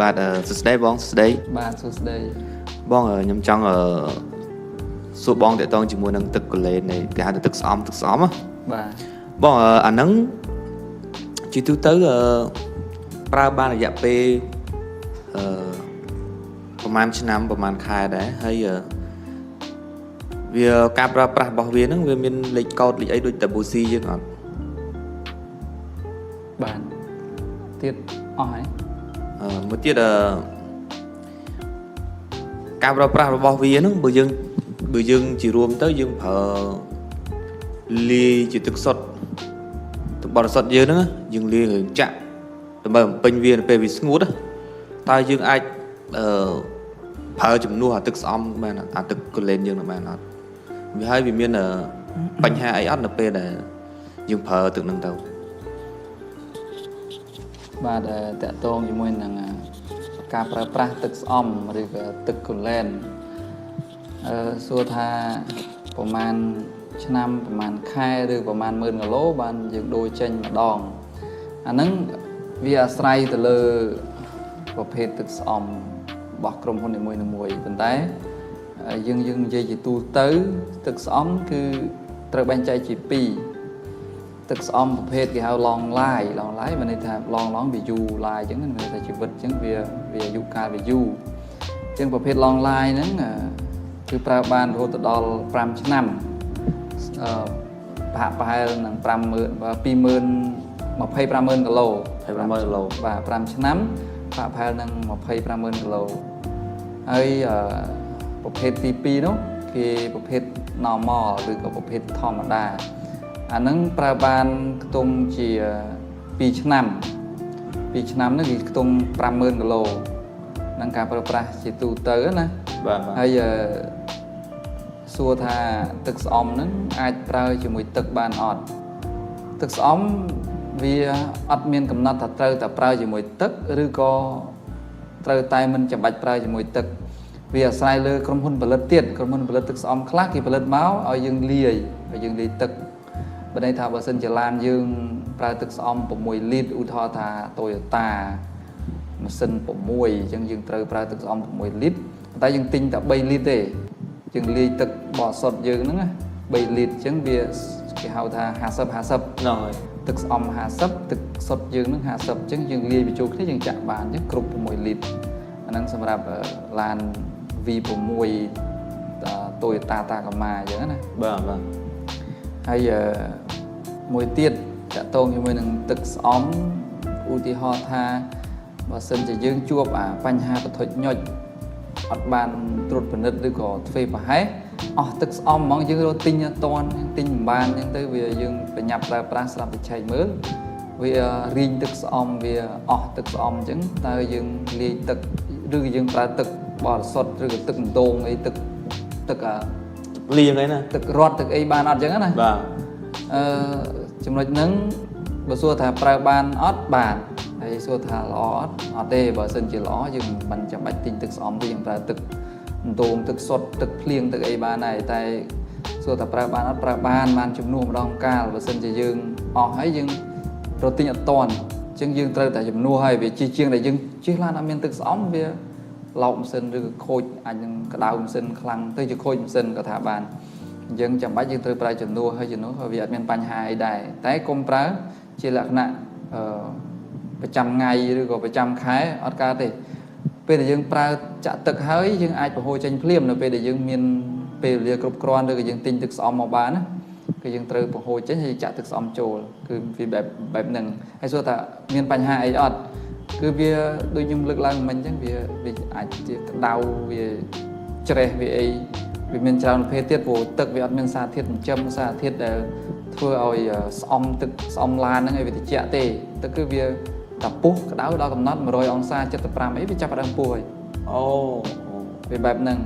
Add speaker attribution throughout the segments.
Speaker 1: បាទសួស្តីបងសួស្តី
Speaker 2: បាទសួស្តី
Speaker 1: បងខ្ញុំចង់សួរបងតកតងជាមួយនឹងទឹកកូឡេននៃគេហៅថាទឹកស្អំ
Speaker 2: បាទ
Speaker 1: បងអាហ្នឹងជាទូទៅប្រើបានរយៈពេលប្រហែលឆ្នាំប្រហែលខែដែរហើយវាការប្រើប្រាស់របស់វាហ្នឹងវាមានលេខកូដលេខអីដូច WC យើងអត់
Speaker 2: បាទទៀតអស់ហើយ
Speaker 1: មួយទៀតការប្រើប្រាស់របស់វាហ្នឹងបើយើងជារួមទៅយើងប្រើលាយជាទឹកសុទ្ធទឹកបរិសុទ្ធយើងហ្នឹងយើងលាយរឿងចាក់ដើម្បីបំពេញវានៅពេលវាស្ងួតតើយើងអាចប្រើជំនួសអាទឹកស្អំបានអាទឹកកូឡេនយើងបានអត់វាហើយវាមានបញ្ហាអីអត់នៅពេលដែលយើងប្រើទឹកហ្នឹងទៅ
Speaker 2: បាទតកតងជាមួយនឹងការប្រើប្រាស់ទឹកស្អំឬក៏ទឹកកូឡេនសួរថាប្រហែលឆ្នាំប្រហែលខែឬប្រហែល10000គីឡូបានយើងដូរចេញម្ដងអាហ្នឹងវាអាស្រ័យទៅលើប្រភេទទឹកស្អំរបស់ក្រុមហ៊ុននីមួយៗប៉ុន្តែយើងនិយាយជាទូទៅទឹកស្អំគឺត្រូវបែងចែកជា2ទឹកស្អំប្រភេទគេហៅ long life មានន័យថា long វាយូរ life អញ្ចឹងមានន័យថាជីវិតអញ្ចឹងវាអាយុកាលវាយូរអញ្ចឹងប្រភេទ long life ហ្នឹងគឺប្រើបានរហូតដល់5ឆ្នាំប្រហែលនឹង25000គីឡូ
Speaker 1: 25ម៉ឺនគីឡូ
Speaker 2: បាទ5ឆ្នាំប្រហែលនឹង250,000គីឡូហើយប្រភេទទី2នោះគេប្រភេទ normal ឬក៏ប្រភេទធម្មតាអាហ្នឹងប្រើបានខ្ទង់ជា2ឆ្នាំនេះគឺខ្ទង់50000គីឡូនឹងការប្រើប្រាស់ជាទូទៅណា
Speaker 1: បាទ
Speaker 2: ហើយសួរថាទឹកស្អំហ្នឹងអាចប្រើជាមួយទឹកបានអត់ទឹកស្អំវាអត់មានកំណត់ថាត្រូវតែប្រើជាមួយទឹកឬក៏ត្រូវតែមិនចាំបាច់ប្រើជាមួយទឹកវាអាស្រ័យលើក្រុមហ៊ុនផលិតទៀតក្រុមហ៊ុនផលិតទឹកស្អំខ្លះគេផលិតមកឲ្យយើងលាយទឹកបើន័យថាបើសិនជាឡានយើងប្រើទឹកស្អំ6លីត្រឧទាហរណ៍ថា Toyota ម៉ាស៊ីន6អញ្ចឹងយើងត្រូវប្រើទឹកស្អំ6លីត្រតែយើងទិញតែ3លីត្រទេយើងលាយទឹកបរិសុទ្ធយើងហ្នឹងណា3លីត្រអញ្ចឹងវាគេហៅថា50
Speaker 1: ហ្នឹងហើយ
Speaker 2: ទឹកស្អំ50ទឹកសុទ្ធយើងនឹង50អញ្ចឹងយើងលាយបញ្ចូលគ្នាយើងចាក់បានអញ្ចឹងគ្រប់6លីត្រអាហ្នឹងសម្រាប់ឡាន V6 Toyota Tacoma អញ្ចឹងណា
Speaker 1: បាទ
Speaker 2: ហើយមួយទៀតតកតងជាមួយនឹងទឹកស្អំឧទាហរណ៍ថាបើសិនជាយើងជួបបញ្ហាប្រថុចញុចអត់បានត្រួតពិនិត្យឬក៏ធ្វើប្រហែសអស់ទឹកស្អំហ្មងយើងរកទិញអត់តាន់ទិញមិនបានអញ្ចឹងទៅវាយើងប្រញាប់ប្រើប្រាស់ស្រាប់តែឆែកមើលវារីងទឹកស្អំវាអស់ទឹកស្អំអញ្ចឹងតើយើងលាយទឹកឬក៏យើងប្រើទឹកបរិសុទ្ធឬក៏ទឹកដងអីទឹក
Speaker 1: លាយអីណា
Speaker 2: ទឹករត់ទឹកអីបានអត់អញ្ចឹងណា
Speaker 1: បាទ
Speaker 2: ចំណុចហ្នឹងបើសួរថាប្រើបានអត់បានហើយសួរថាល្អអត់ទេបើសិនជាល្អយើងមិនចាំបាច់ទិញទឹកស្អំទេយើងប្រើទឹកដងទឹកសុទ្ធទឹកភ្លៀងទឹកអីបានដែរតែសួរថាប្រើបានអត់ប្រើបានជំនួសម្ដងកាលបើសិនជាយើងអស់ហើយយើងរត់ទិញអត់តាន់អញ្ចឹងយើងត្រូវតែជំនួសហើយវាជាងដែលយើងជិះឡានអត់មានទឹកស្អំវាឡោកម៉ាស៊ីនឬក៏ខូចអាចនឹងក្តៅម៉ាស៊ីនខ្លាំងទៅជាខូចម៉ាស៊ីនក៏ថាបានអញ្ចឹងចាំបាច់យើងត្រូវប្រើជំនួសហើយជំនួសវាអត់មានបញ្ហាអីដែរតែកុំប្រើជាលក្ខណៈប្រចាំថ្ងៃឬក៏ប្រចាំខែអត់កើតទេពេលដែលយើងប្រើចាក់ទឹកហើយយើងអាចប្រហូរចេញភ្លាមនៅពេលដែលយើងមានពេលវេលាគ្រប់គ្រាន់ឬក៏យើងទិញទឹកស្អំមកបានណាគឺយើងត្រូវប្រហូរចេញហើយចាក់ទឹកស្អំចូលគឺវាបែបហ្នឹងហើយសួរថាមានបញ្ហាអីអត់គឺវាដូចខ្ញុំលើកឡើងមិញអញ្ចឹងវាអាចជាក្តៅវាច្រេះវាអីវាមានច្រើនប្រភេទទៀតព្រោះទឹកវាអត់មានសារធាតុចិញ្ចឹមសារធាតុដែលធ្វើឲ្យស្អំទឹកស្អំឡានហ្នឹងឲ្យវាត្រជាក់ទេទឹកគឺវាតែពុះក្តៅដល់កំណត់100អង្សា75អីវាចាប់ផ្ដើមពុះហើយ
Speaker 1: អូ
Speaker 2: វាបែបហ្នឹង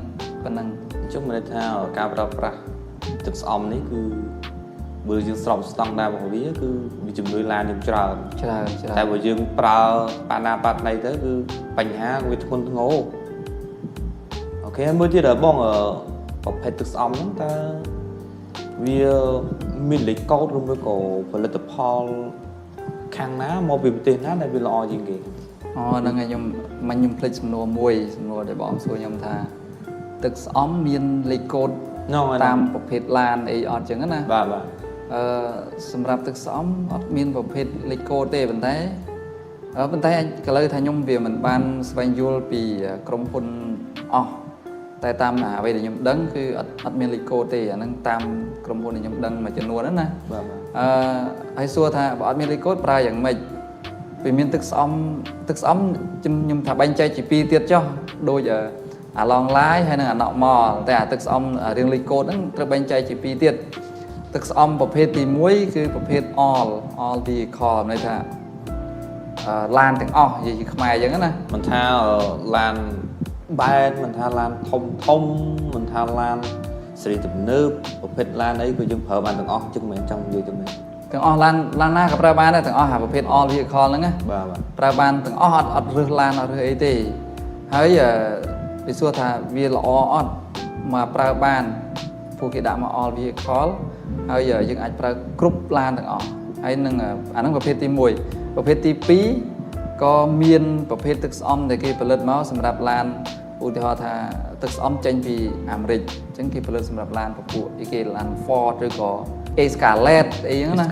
Speaker 2: ប៉ុណ្ណឹង
Speaker 1: អញ្ចឹងមានន័យថាការប្រើប្រាស់ទឹកស្អំនេះគឺបើយើងស្របស្តង់ដាររបស់វាគឺវាជំនួយឡានយើងច្រើនតែបើយើងប្រើបាណាបាត់ណៃទៅគឺបញ្ហាវាធ្ងន់ធ្ងរអូខេមួយទៀតបងប្រភេទទឹកស្អំហ្នឹងតើវាមានលេខកូដឬមួយក៏ផលិតផលខាងណាមកពីប្រទេសណាដែលវាល្អជាងគេ
Speaker 2: năng ngày nhung plei sầm nua mùi sầm nua để bọn xuôi nhung tha tức xóm miên lê côn tamประเภท lan ấy ọt chẳng á
Speaker 1: bà
Speaker 2: สำหรับตึกซ้อมอดมีนประเภทลิโกเต้บันไดบันไดก็เลยทายมเวียเหมือนบ้านสวายยูลปีกรมพลอ๋อแต่ตามหาไปเดี๋ยวยมดังคืออดมีนลิโกเต้นั่งตามกรมพลเดี๋ยวยมดังมาจนวนนั่นนะไอ้ซัวท่าอดมีนลิโกปลายอย่างไม่ไปมีนตึกซ้อมจนยมถ้าบังใจจีปีเตี้ยจ้อโดยลองไล่ให้นั่งนอกมอแต่ตึกซ้อมเรียงลิโกนั่งตระบังใจจีปีเตี้ยตึกซ้อมประเภทที่มุ้ยคือประเภท all vehicle ในท่าลานถึงอย่างขมายอย่างนั้นนะ
Speaker 1: มันท่าลานบ้านมันท่าลานทมมันท่าลานสรีตุ่มนึบประเภทลานấyก็ยังเผอมันถึงจึงเหมือนtrongอยู่ตรงนี้
Speaker 2: ถึงลานหน้ากับปลาบ้านนะถึงหาประเภท all vehicle แล้วไงปลาบ้านถึงอดเรือลานอดเรือไอตีเฮ้ยไปซัวท่าวีลอดมาปลาบ้านผู้กิจดามา all vehicleហើយយើងអាចប្រើគ្រប់ឡានទាំងអស់ហើយនឹងអាហ្នឹងប្រភេទទី1ប្រភេទទី2ក៏មានប្រភេទទឹកស្អំដែលគេផលិតមកសម្រាប់ឡានឧទាហរណ៍ថាទឹកស្អំចេញពីអាមេរិកអញ្ចឹងគេផលិតសម្រាប់ឡានពពួកគេឡាន Ford ឬក៏ Escalade អីហ្នឹងណា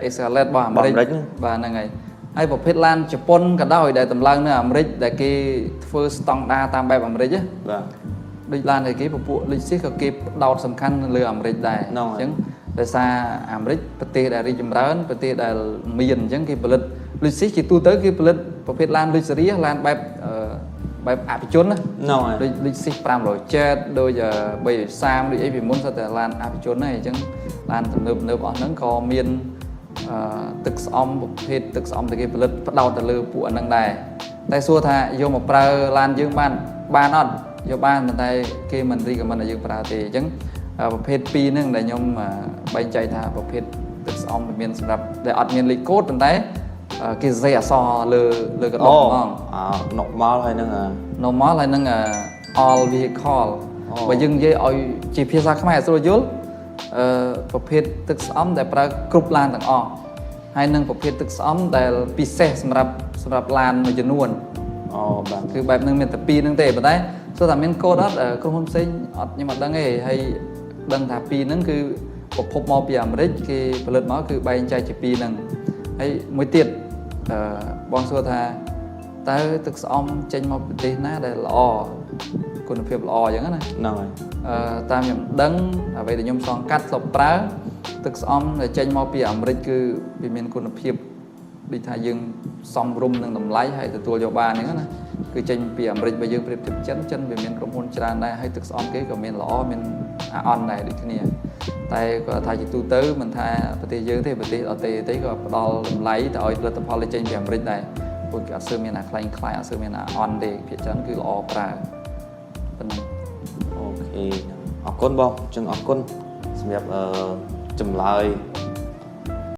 Speaker 2: Escalade របស់អាមេរិកបាទហ្នឹងហើយហើយប្រភេទឡានជប៉ុនក៏ដោយដែលតម្លើងនៅអាមេរិកដែលគេធ្វើស្តង់ដារតាមបែបអាមេរិកណាបាទដូចឡានដែលគេពពួកលិចស៊ីក៏គេដោតសំខាន់លើអាមេរិកដែរអញ្ចឹងដោយសារអាមេរិកប្រទេសដែលរីកចម្រើនប្រទេសដែលមានអញ្ចឹងគេផលិតលុយស៊ីជាទូទៅគេផលិតប្រភេទឡានលុយសេរីឡានបែបអភិជនណាដូចលុយស៊ី507ដូច330ដូចអីពីមុនសិតតែឡានអភិជនហ្នឹងអញ្ចឹងឡានទំនើបអស់ហ្នឹងក៏មានទឹកស្អំប្រភេទទឹកស្អំដែលគេផលិតផ្ដោតទៅលើពួកអាហ្នឹងដែរតែសួរថាយកមកប្រើឡានយើងបានអត់យកបានតែគេមិនរីកមិនឲ្យយើងប្រើទេអញ្ចឹងប្រភេទ2ហ្នឹងដែលខ្ញុំបែងចែកថាប្រភេទទឹកស្អំមានសម្រាប់ដែលអត់មានលេខកូដប៉ុន្តែគេសេអក្សរលើកដុំហ្មង
Speaker 1: normal ហើយនឹង
Speaker 2: normal ហើយនឹង all vehicle បើយើងនិយាយឲ្យជាភាសាខ្មែរស្រួលយល់ប្រភេទទឹកស្អំដែលប្រើគ្រប់ឡានទាំងអស់ហើយនឹងប្រភេទទឹកស្អំដែលពិសេសសម្រាប់ឡានមួយចំនួន
Speaker 1: បាទ
Speaker 2: គឺបែបហ្នឹងមានតែ2ហ្នឹងទេប៉ុន្តែសូតែមានកូដអត់ក្រុមហ៊ុនផ្សេងអត់ខ្ញុំអត់ដឹងទេហើយដឹងថា2ហ្នឹងគឺប្រភពមកពីអាមេរិកគេផលិតមកគឺបែងចែកជា2ហ្នឹងហើយមួយទៀតបងសួរថាតើទឹកស្អំចេញមកប្រទេសណាដែលល្អគុណភាពល្អអញ្ចឹងណា
Speaker 1: ហ្នឹងហើយ
Speaker 2: តាមខ្ញុំដឹងអ្វីដែលខ្ញុំសងកាត់ធ្លាប់ប្រើទឹកស្អំដែលចេញមកពីអាមេរិកគឺវាមានគុណភាពដូចថាយើងសំរុំនឹងតម្លៃហើយទទួលយកបានអញ្ចឹងណាគឺចេញពីអាមេរិកបើយើងប្រៀបធៀបចិនវាមានក្រុមហ៊ុនច្រើនដែរហើយទឹកស្អំគេក៏មានល្អមានអាអន់ដែរដូចគ្នាតែគាត់ថាជាទូទៅមិនថាប្រទេសយើងទេប្រទេសអត់ទេក៏ផ្ដល់តម្លៃទៅឲ្យផលិតផលចេញពីអាមេរិកដែរព្រោះគេអត់សូវមានអាខ្លាំងខ្លាយអត់សូវមានអាអន់ទេភាគច្រើនគឺល្អប្រើប៉ុណ្ណឹង
Speaker 1: អូខេអរគុណបងចឹងអរគុណសម្រាប់ចម្លើយ